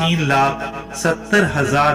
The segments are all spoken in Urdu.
3,70,000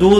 2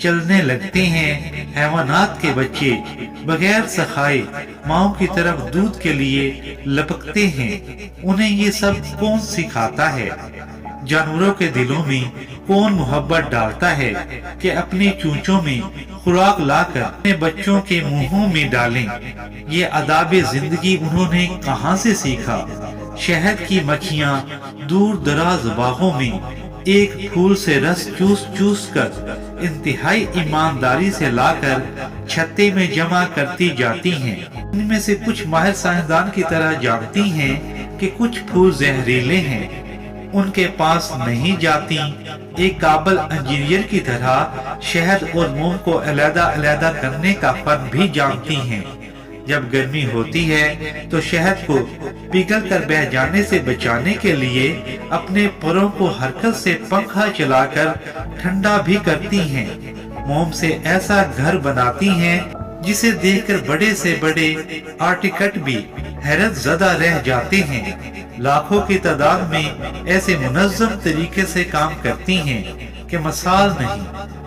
چلنے لگتے ہیں۔ حیوانات کے بچے بغیر سکھائے ماؤں کی طرف دودھ کے لیے لپکتے ہیں۔ انہیں یہ سب کون سکھاتا ہے؟ جانوروں کے دلوں میں کون محبت ڈالتا ہے کہ اپنی چونچوں میں خوراک لا کر اپنے بچوں کے منہوں میں ڈالیں؟ یہ آداب زندگی انہوں نے کہاں سے سیکھا؟ شہد کی مکھیاں دور دراز باغوں میں ایک پھول سے رس چوس چوس کر انتہائی ایمانداری سے لا کر چھتے میں جمع کرتی جاتی ہیں۔ ان میں سے کچھ ماہر سائنسدان کی طرح جانتی ہیں کہ کچھ پھول زہریلے ہیں، ان کے پاس نہیں جاتی۔ ایک قابل انجینئر کی طرح شہد اور موم کو علیحدہ علیحدہ کرنے کا فن بھی جانتی ہیں۔ جب گرمی ہوتی ہے تو شہد کو پگھل کر بہہ جانے سے بچانے کے لیے اپنے پروں کو حرکت سے پنکھا چلا کر ٹھنڈا بھی کرتی ہیں۔ موم سے ایسا گھر بناتی ہیں جسے دیکھ کر بڑے سے بڑے آرکیٹیکٹ بھی حیرت زدہ رہ جاتے ہیں۔ لاکھوں کی تعداد میں ایسے منظم طریقے سے کام کرتی ہیں کہ مثال نہیں۔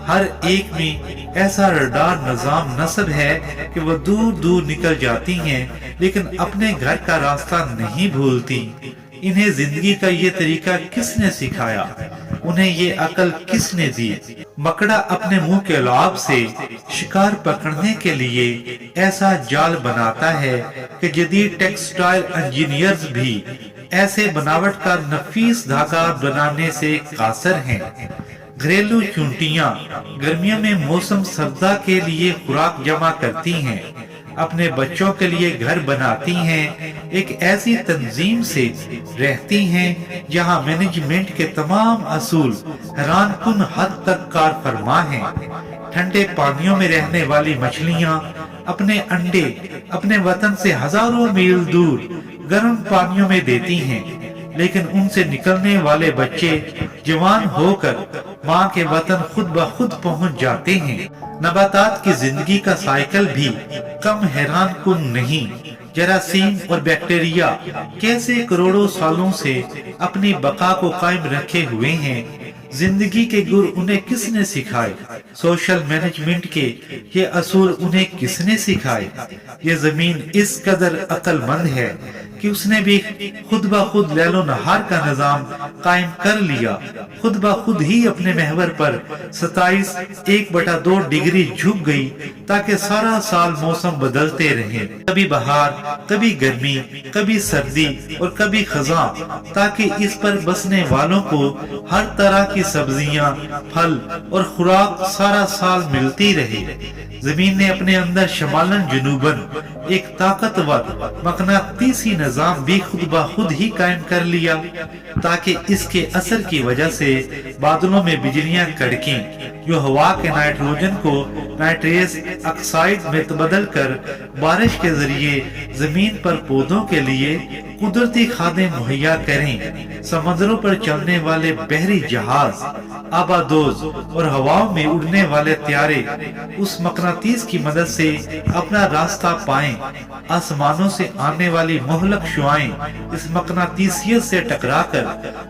ہر ایک میں ایسا رڈار نظام نصب ہے کہ وہ دور دور نکل جاتی ہیں لیکن اپنے گھر کا راستہ نہیں بھولتی۔ انہیں زندگی کا یہ طریقہ کس نے سکھایا؟ انہیں یہ عقل کس نے دی؟ مکڑا اپنے منہ کے لعاب سے شکار پکڑنے کے لیے ایسا جال بناتا ہے کہ جدید ٹیکسٹائل انجینئرز بھی ایسے بناوٹ کا نفیس دھاگا بنانے سے قاصر ہیں۔ گھریلو چونٹیاں گرمیوں میں موسم سردا کے لیے خوراک جمع کرتی ہیں، اپنے بچوں کے لیے گھر بناتی ہیں، ایک ایسی تنظیم سے رہتی ہیں جہاں مینجمنٹ کے تمام اصول حیران کن حد تک کار فرما ہیں۔ ٹھنڈے پانیوں میں رہنے والی مچھلیاں اپنے انڈے اپنے وطن سے ہزاروں میل دور گرم پانیوں میں دیتی ہیں، لیکن ان سے نکلنے والے بچے جوان ہو کر ماں کے وطن خود بخود پہنچ جاتے ہیں۔ نباتات کی زندگی کا سائیکل بھی کم حیران کن نہیں۔ جراثیم اور بیکٹیریا کیسے کروڑوں سالوں سے اپنی بقا کو قائم رکھے ہوئے ہیں۔ زندگی کے گر انہیں کس نے سکھائے؟ سوشل مینجمنٹ کے یہ اصول انہیں کس نے سکھائے؟ یہ زمین اس قدر عقل مند ہے کہ اس نے بھی خود بخود لیل و نہار کا نظام قائم کر لیا، خود بخود ہی اپنے محور پر 27.1/2 ڈگری جھک گئی تاکہ سارا سال موسم بدلتے رہیں، کبھی بہار، کبھی گرمی، کبھی سردی اور کبھی خزاں، تاکہ اس پر بسنے والوں کو ہر طرح کی سبزیاں، پھل اور خوراک سارا سال ملتی رہے۔ زمین نے اپنے اندر شمالن جنوباً ایک طاقتور مقناطیسی نظام بھی خود بخود ہی قائم کر لیا تاکہ اس کے اثر کی وجہ سے بادلوں میں بجلیاں کڑکیں جو ہوا کے نائٹروجن کو نائٹریس آکسائڈ میں تبدل کر بارش کے ذریعے زمین پر پودوں کے لیے قدرتی کھادیں مہیا کریں۔ سمندروں پر چلنے والے بحری جہاز، آبادوز اور ہواؤں میں اڑنے والے طیارے اس مقناطیس کی مدد سے اپنا راستہ پائیں۔ آسمانوں سے آنے والی مہلک شعاعیں اس مقناطیسیت سے ٹکرا کر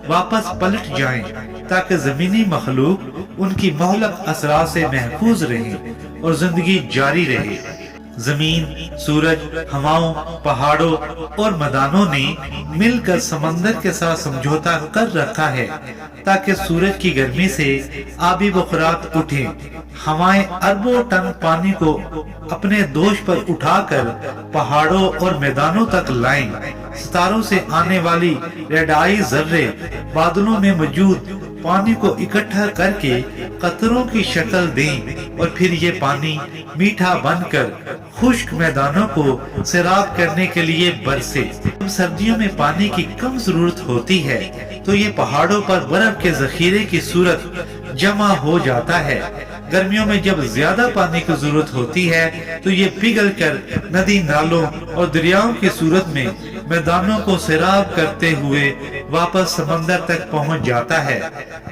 واپس پلٹ جائیں تاکہ زمینی مخلوق ان کی مہلک اثرات سے محفوظ رہے اور زندگی جاری رہے۔ زمین، سورج، ہواؤں، پہاڑوں اور میدانوں نے مل کر سمندر کے ساتھ سمجھوتا کر رکھا ہے تاکہ سورج کی گرمی سے آبی بخارات اٹھیں، ہوائیں اربوں ٹن پانی کو اپنے دوش پر اٹھا کر پہاڑوں اور میدانوں تک لائیں، ستاروں سے آنے والی ریڈائی ذرے بادلوں میں موجود پانی کو اکٹھا کر کے قطروں کی شکل دیں اور پھر یہ پانی میٹھا بن کر خشک میدانوں کو سیراب کرنے کے لیے برسے۔ جب سردیوں میں پانی کی کم ضرورت ہوتی ہے تو یہ پہاڑوں پر برف کے ذخیرے کی صورت جمع ہو جاتا ہے۔ گرمیوں میں جب زیادہ پانی کی ضرورت ہوتی ہے تو یہ پگھل کر ندی نالوں اور دریاؤں کی صورت میں میدانوں کو سیراب کرتے ہوئے واپس سمندر تک پہنچ جاتا ہے۔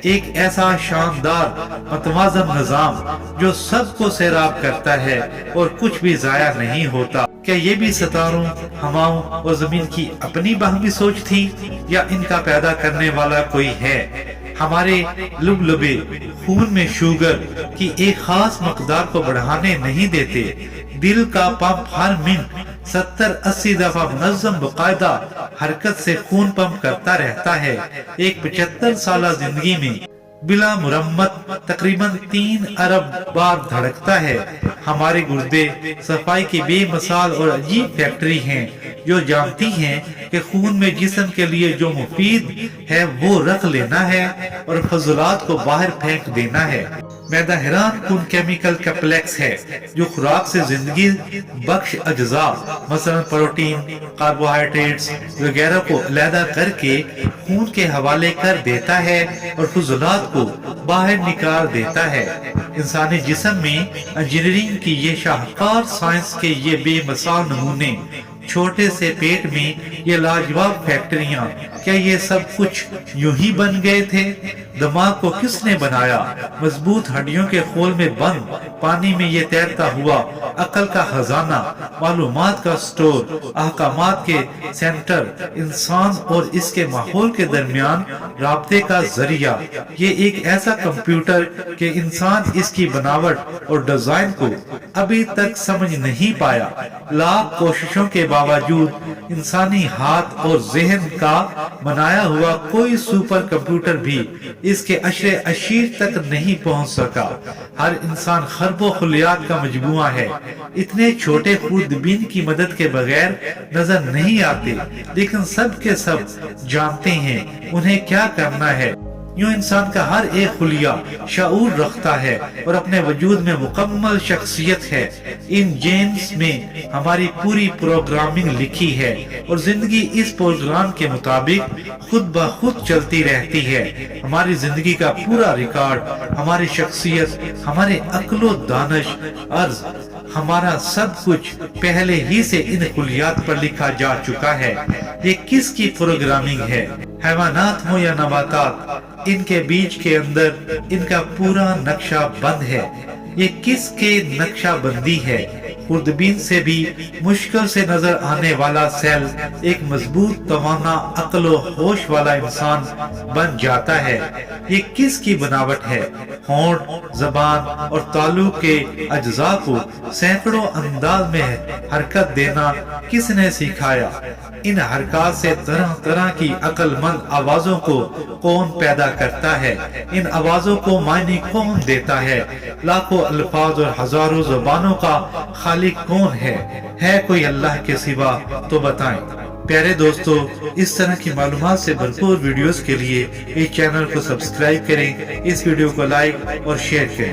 ایک ایسا شاندار متوازن نظام جو سب کو سیراب کرتا ہے اور کچھ بھی ضائع نہیں ہوتا۔ کیا یہ بھی ستاروں، ہواؤں اور زمین کی اپنی باہمی سوچ تھی یا ان کا پیدا کرنے والا کوئی ہے؟ ہمارے لبلبے خون میں شوگر کی ایک خاص مقدار کو بڑھانے نہیں دیتے۔ دل کا پمپ ہر منٹ 70-80 دفعہ منظم باقاعدہ حرکت سے خون پمپ کرتا رہتا ہے۔ ایک 75 سالہ زندگی میں بلا مرمت تقریباً 3 ارب بار دھڑکتا ہے۔ ہمارے گردے صفائی کی بے مثال اور عجیب فیکٹری ہیں جو جانتی ہیں کہ خون میں جسم کے لیے جو مفید ہے وہ رکھ لینا ہے اور فضلات کو باہر پھینک دینا ہے۔ معدہ حیران کن کیمیکل کمپلیکس ہے جو خوراک سے زندگی بخش اجزاء مثلا پروٹین، کاربوہائیڈریٹس وغیرہ کو علیحدہ کر کے خون کے حوالے کر دیتا ہے اور فضلات کو باہر نکال دیتا ہے۔ انسانی جسم میں انجینئرنگ کی یہ شاہکار سائنس کے یہ بے مثال نمونے، چھوٹے سے پیٹ میں یہ لاجواب فیکٹریاں، کیا یہ سب کچھ یوں ہی بن گئے تھے؟ دماغ کو کس نے بنایا؟ مضبوط ہڈیوں کے خول میں بند پانی میں یہ تیرتا ہوا عقل کا خزانہ، معلومات کا سٹور، احکامات کے سینٹر، انسان اور اس کے ماحول کے درمیان رابطے کا ذریعہ، یہ ایک ایسا کمپیوٹر کہ انسان اس کی بناوٹ اور ڈیزائن کو ابھی تک سمجھ نہیں پایا۔ لاکھ کوششوں کے باوجود انسانی ہاتھ اور ذہن کا بنایا ہوا کوئی سپر کمپیوٹر بھی اس کے عشر اشیر تک نہیں پہنچ سکا۔ ہر انسان خربوں خلیات کا مجموعہ ہے، اتنے چھوٹے خوردبین کی مدد کے بغیر نظر نہیں آتے، لیکن سب کے سب جانتے ہیں انہیں کیا کرنا ہے۔ یوں انسان کا ہر ایک خلیہ شعور رکھتا ہے اور اپنے وجود میں مکمل شخصیت ہے۔ ان جینز میں ہماری پوری پروگرامنگ لکھی ہے اور زندگی اس پروگرام کے مطابق خود بخود چلتی رہتی ہے۔ ہماری زندگی کا پورا ریکارڈ، ہماری شخصیت، ہمارے عقل و دانش، عرض ہمارا سب کچھ پہلے ہی سے ان خلیات پر لکھا جا چکا ہے۔ یہ کس کی پروگرامنگ ہے؟ حیوانات ہوں یا نباتات، ان کے بیج کے اندر ان کا پورا نقشہ بند ہے۔ یہ کس کے نقشہ بندی ہے؟ خوردبین سے بھی مشکل سے نظر آنے والا سیل ایک مضبوط توانا عقل و ہوش والا انسان بن جاتا ہے۔ یہ کس کی بناوٹ ہے؟ ہونٹ، زبان اور تالو کے اجزاء کو سینکڑوں انداز میں حرکت دینا کس نے سکھایا؟ ان حرکات سے طرح طرح کی عقل مند آوازوں کو کون پیدا کرتا ہے؟ ان آوازوں کو معنی کون دیتا ہے؟ لاکھوں الفاظ اور ہزاروں زبانوں کا خالق کون ہے کوئی اللہ کے سوا؟ تو بتائیں۔ پیارے دوستو، اس طرح کی معلومات سے بھرپور ویڈیوز کے لیے اس چینل کو سبسکرائب کریں، اس ویڈیو کو لائک اور شیئر کریں۔